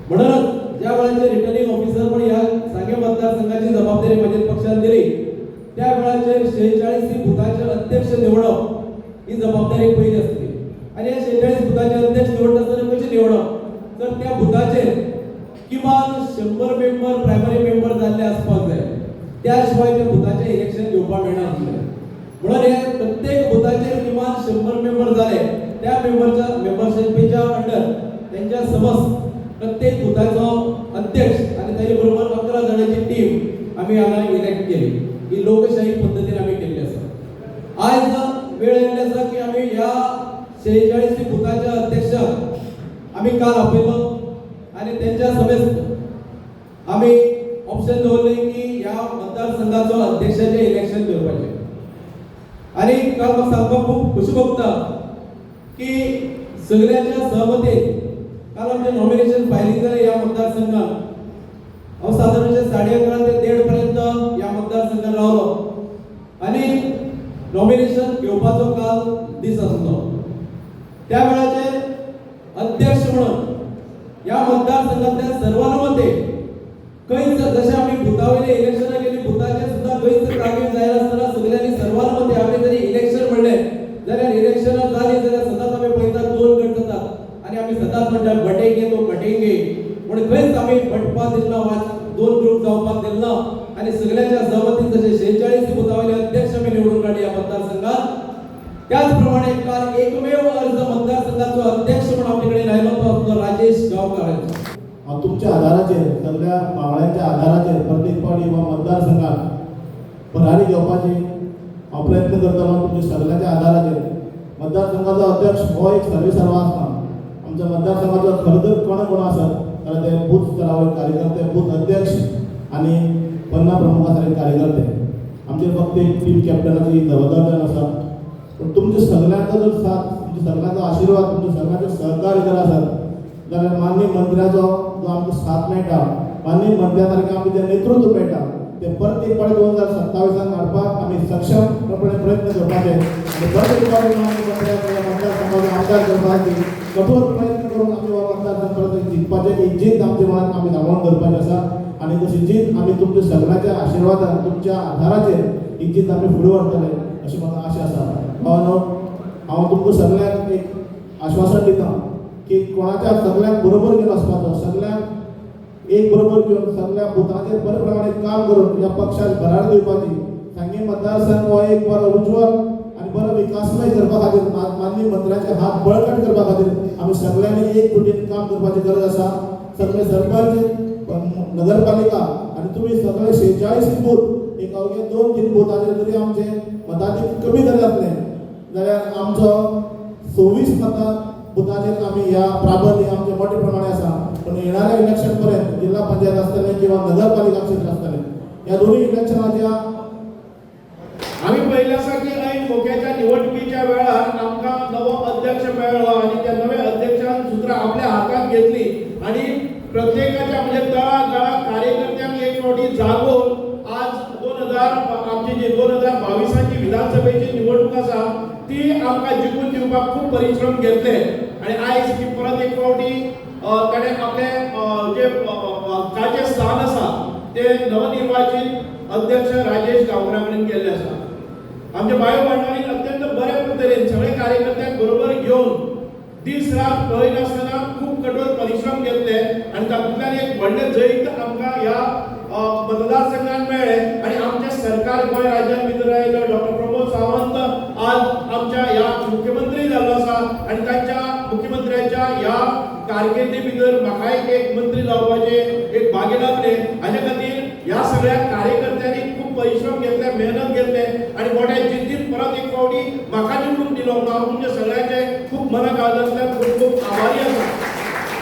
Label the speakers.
Speaker 1: म्हणूनच ज्या वेळाचे returning officer पण या सांगे मतदारसंघाची जबाबदारी माझ्या पक्षात दिली, त्या वेळाचे 46 बुथाचे अध्यक्ष निवडणं ही जबाबदारी पहिली असते. आणि या 46 बुथाचे अध्यक्ष निवडत असताना कशी निवडणं, तर त्या बुथाचे किमान 100 मेंबर प्रायमरी मेंबर झाले आसपास जाय, त्याशिवाय त्या बुथाचे इलेक्शन घेवपाक मिळणार नाही. म्हणून हे प्रत्येक बुथाचे किमान 100 मेंबर झाले, त्या मेंबरशिपच्या अंडर त्यांच्या समस्त प्रत्येक बुथाचो अध्यक्ष आणि त्याच्याबरोबर 11 जणांची टीम आम्ही हांगा इलेक्ट केली. ही लोकशाही पद्धतीने आम्ही केली आसा. आज वेळ येयल्ली आसा की आम्ही या 46 बुथाचे अध्यक्ष आम्ही काल आपयलो आणि त्यांच्या सभेत आम्ही ऑप्शन दवरले की या मतदारसंघाचो अध्यक्षाचे इलेक्शन करपाचे. आणि काल म्हाका सांगपाक खूप खुशी भोगता की सगळ्यांच्या सहमतीन काल आमचे नॉमिनेशन फायलिंग जालें या मतदारसंघात. हांव साधारणचे 11:30 ते 1:30 पर्यंत या मतदारसंघात रावलो आणि नॉमिनेशन घेवपाचो काल दीस आसलो. त्या वेळाचेर अध्यक्ष म्हणून या मतदारसंघातल्या सर्वानुमते खंयच जशें आमी बुथावयले इलेक्शनां केली, बुथाचे सुद्धा खंयच कामीण जायनासतना सगळ्यांनी सर्वानुमते आमी जरी इलेक्शन म्हणलें जाल्यार इलेक्शनां जाली जाल्यार सदांच आमी पळयतात 2 गट जातात आणि आमी सदांच म्हणटात गटेंगे तो गटेंगे. म्हणून खंयच आमी बटपाक दिलना वा 2 ग्रुप जावपाक दिलना आणि सगळ्यांच्या सहमतीन जशे 46 बुथावयले अध्यक्ष आमी निवडून काडले या मतदारसंघात. त्याचप्रमाणे काल एकमेव अर्ज मतदारसंघाचो अध्यक्ष म्हणून आमचे कडेन आयलो तो आसलो राजेश गांवकार यांचो.
Speaker 2: हांव तुमच्या आधाराचेर सगळ्या मावळ्यांच्या आधाराचेर प्रत्येक पावटी वा मतदारसंघात भरारी घेवपाची हांव प्रयत्न करतलो. तुमच्या सगळ्यांच्या आधाराचेर मतदारसंघाचो अध्यक्ष हो एक सर्वेसर्वा आसता. आमच्या मतदारसंघाचो खरतर कोण आसत जाल्यार ते बूथ स्तरावरील कार्यकर्ते, बूथ अध्यक्ष आणि 50 प्रमुखांसारखे कार्यकर्ते. आमचे फक्त एक टीम कॅप्टनाची जबाबदारी आसा. पण तुमच्या सगळ्यांचो जर साथ, तुमच्या सगळ्यांचो आशीर्वाद, तुमच्या सगळ्यांचो सहकार्य जर आसत जाल्यार माननीय मंत्र्याचो जो आमकां साथ मेळटा, माननीय मंत्र्या सारकें आमकां जें नेतृत्व मेळटा ते परत एक फावटी 2027 हाडपाक आमी सक्षमपणे प्रयत्न करपाचे आनी परत एक फावटी माननीय मंत्र्याक मतदारसंघाचो आमदार करपाची कठोर प्रयत्न करून आमी हो मतदारसंघ जिखपाचे एक जीत आमच्या मनात आमी धांवोन धरपाची आसा. आनी तशी जीत आमी तुमच्या सगळ्यांच्या आशिर्वादान, तुमच्या आधाराचेर ही जीत आमी फुडें व्हरतले अशी म्हाका आशा आसा. हांव तुमकां सगळ्यांक एक आश्वासन दिता की कोणाच्या सगळ्यांक बरोबर घेवन वचपाचो, सगळ्यांक एक बरोबर घेवन सगळ्या बुथांचेर बरे प्रमाणे काम करून ह्या पक्षाक भरारी दिवपाची. सांगे मतदारसंघ हो एक बरो उज्वल आनी बरो विकासमय करपा खातीर, माननीय मंत्र्याचे हात बळकट करपा खातीर आमी सगळ्यांनी एक फुटीन काम करपाची गरज आसा. सगळे सरपंच, नगरपालिका आनी तुमी सगळे 46 बूथ एक अवघे 2-3 बुथाचेर जरी आमचे मताधिक कमी जरी जातले जाल्यार आमचो 26 मतां बुथाचेर आमी ह्या प्राबल्य आमचे मोठे प्रमाणे आसा. पण येणाऱ्या इलेक्शन पर्यंत जिल्हा पंचायत आसतले किंवा नगरपालिका क्षेत्र आसतले, ह्या दोन्ही इलेक्शनाच्या
Speaker 3: आम्ही पहिले आसा की ऐन मोक्याच्या निवडणुकीच्या वेळार आमकां नवो अध्यक्ष मेळ्ळो आणि त्या नव्या अध्यक्षान सुत्रां आपल्या हातात घेतली आणि प्रत्येकाच्या म्हणजे तळागाळा कार्यकर्त्यांक एक फावटी जागोवन आज 2022 विधानसभेची निवडणूक आसा ती आमकां जिखून दिवपाक खूप परिश्रम घेतले. आणि आयज की परत एक फावटी ताणें आपले जे कालचे स्थान आसा ते नवनिर्वाचित अध्यक्ष राजेश गांवकारा कडेन गेल्ले आसा. आमच्या बायो भांडारीन अत्यंत बऱ्या तरेन सगळे कार्यकर्त्यांक बरोबर घेवन दीस रात पळयनासतना खूप कठोर परिश्रम घेतले आणि तातूंतल्यान एक व्हडलें जैत आमकां ह्या मतदारसंघात मेळ्ळें. आणि आमचे सरकार गोंय राज्यांत भितर आयिल्लो डॉक्टर प्रमोद सावंत आज आमच्या ह्या मुख्यमंत्री जाल्लो आसा आणि तांच्या मुख्यमंत्र्याच्या ह्या कारकिर्दी भितर म्हाका एक मंत्री जावपाचे एक भाग्य लाभलें. हाजे खातीर ह्या सगळ्या कार्यकर्त्यांनी खूप परिश्रम घेतले, मेहनत घेतले